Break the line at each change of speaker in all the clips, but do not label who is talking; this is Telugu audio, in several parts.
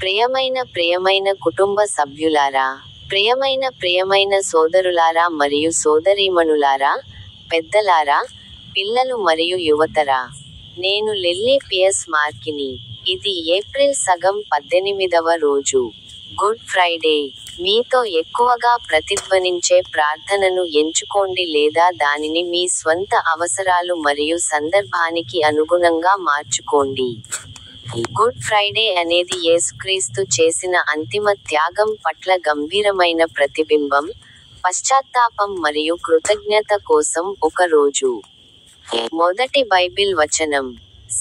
ప్రియమైన కుటుంబ సభ్యులారా, ప్రియమైన సోదరులారా మరియు సోదరీమణులారా, పెద్దలారా, పిల్లలు మరియు యువతరా, నేను లిల్లీ పియర్స్ మార్కిని. ఇది ఏప్రిల్ సగం 18వ రోజు, గుడ్ ఫ్రైడే. మీతో ఎక్కువగా ప్రతిధ్వనించే ప్రార్థనను ఎంచుకోండి లేదా దానిని మీ స్వంత అవసరాలు మరియు సందర్భానికి అనుగుణంగా మార్చుకోండి. గుడ్ ఫ్రైడే అనేది యేసుక్రీస్తు చేసిన అంతిమ త్యాగం పట్ల గంభీరమైన ప్రతిబింబం, పశ్చాత్తాపం మరియు కృతజ్ఞత కోసం ఒక రోజు. మొదటి బైబిల్ వచనం,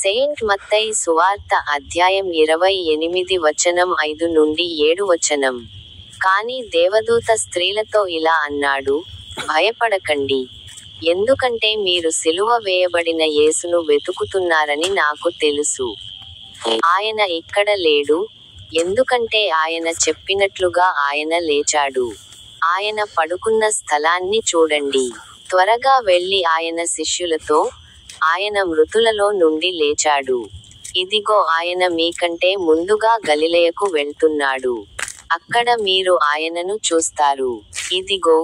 సెయింట్ మత్తయి సువార్త అధ్యాయం 28:5-7. కానీ దేవదూత స్త్రీలతో ఇలా అన్నాడు, భయపడకండి, ఎందుకంటే మీరు సిలువ వేయబడిన యేసును వెతుకుతున్నారని నాకు తెలుసు. ఆయన ఇక్కడ లేడు, ఎందుకంటే ఆయన చెప్పినట్లుగా ఆయన లేచాడు. ఆయన పడుకున్న స్థలాన్ని చూడండి. త్వరగా వెళ్లి ఆయన శిష్యులతో, ఆయన మృతులలో నుండి లేచాడు. ఇదిగో ఆయన మీకంటే ముందుగా గలిలయకు వెళ్తున్నాడు. అక్కడ మీరు ఆయనను చూస్తారు. ఇదిగో,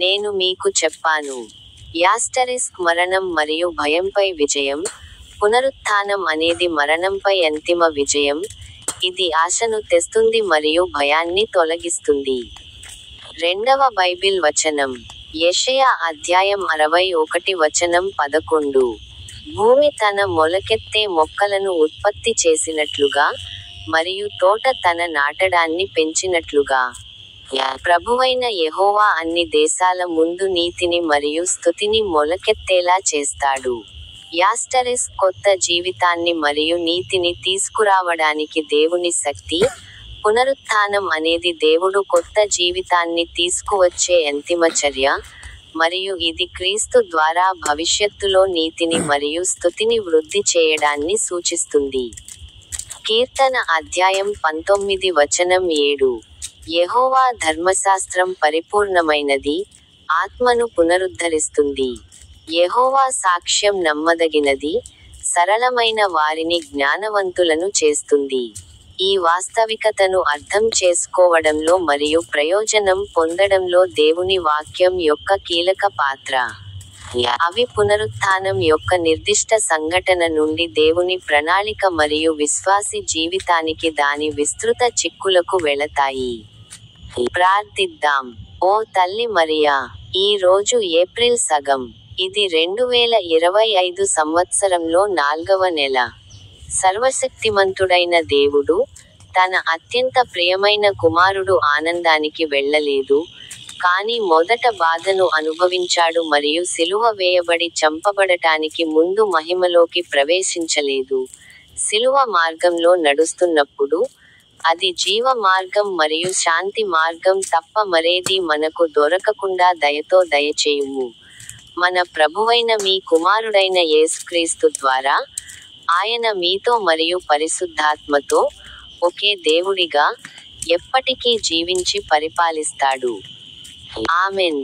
నేను మీకు చెప్పాను. మరణం మరియు భయంపై విజయం. పునరుత్థానం అనేది మరణంపై అంతిమ విజయం. ఇది ఆశను తెస్తుంది మరియు భయాన్ని తొలగిస్తుంది. రెండవ బైబిల్ వచనం, యెషయా అధ్యాయం 61:11. భూమి తన మొలకెత్తే మొక్కలను ఉత్పత్తి చేసినట్లుగా, మరియు తోట తన నాటడాన్ని పెంచినట్లుగా, ప్రభువైన యెహోవా అన్ని దేశాల ముందు నీతిని మరియు స్తుతిని మొలకెత్తేలా చేస్తాడు. కొత్త జీవితాన్ని మరియు నీతిని తీసుకురావడానికి దేవుని శక్తి. పునరుత్థానం అనేది దేవుడు కొత్త జీవితాన్ని తీసుకువచ్చే అంతిమ చర్య, మరియు ఇది క్రీస్తు ద్వారా భవిష్యత్తులో నీతిని మరియు స్తుతిని వృద్ధి చేయడాన్ని సూచిస్తుంది. కీర్తన అధ్యాయం 19:7. యెహోవా ధర్మశాస్త్రం పరిపూర్ణమైనది, ఆత్మను పునరుద్ధరిస్తుంది. యెహోవా సాక్ష్యం నమ్మదగినది, సరళమైన వారిని జ్ఞానవంతులను చేస్తుంది. ఈ వాస్తవికతను అర్థం చేసుకోవడంలో మరియు ప్రయోజనం పొందడంలో దేవుని వాక్యం యొక్క కీలక పాత్ర. అవి పునరుత్థానం యొక్క నిర్దిష్ట సంఘటన నుండి దేవుని ప్రణాళిక మరియు విశ్వాసి జీవితానికి దాని విస్తృత చిక్కులకు వెళతాయి. ప్రార్థిద్దాం. ఓ తల్లి మరియా, ఈ రోజు ఏప్రిల్ సగం. ఇది 2025 సంవత్సరంలో 4వ నెల. సర్వశక్తిమంతుడైన దేవుడు, తన అత్యంత ప్రియమైన కుమారుడు ఆనందానికి వెళ్ళలేదు, కానీ మొదట బాధను అనుభవించాడు మరియు సిలువ వేయబడి చంపబడటానికి ముందు మహిమలోకి ప్రవేశించలేదు. సిలువ మార్గంలో నడుస్తున్నప్పుడు, అది జీవ మార్గం మరియు శాంతి మార్గం తప్ప మరేదీ మనకు దొరకకుండా దయతో దయచేయుము. మన ప్రభువైన మీ కుమారుడైన యేసుక్రీస్తు ద్వారా, ఆయన మీతో మరియు పరిశుద్ధాత్మతో, ఒకే దేవుడిగా, ఎప్పటికీ జీవించి పరిపాలిస్తాడు. ఆమెన్.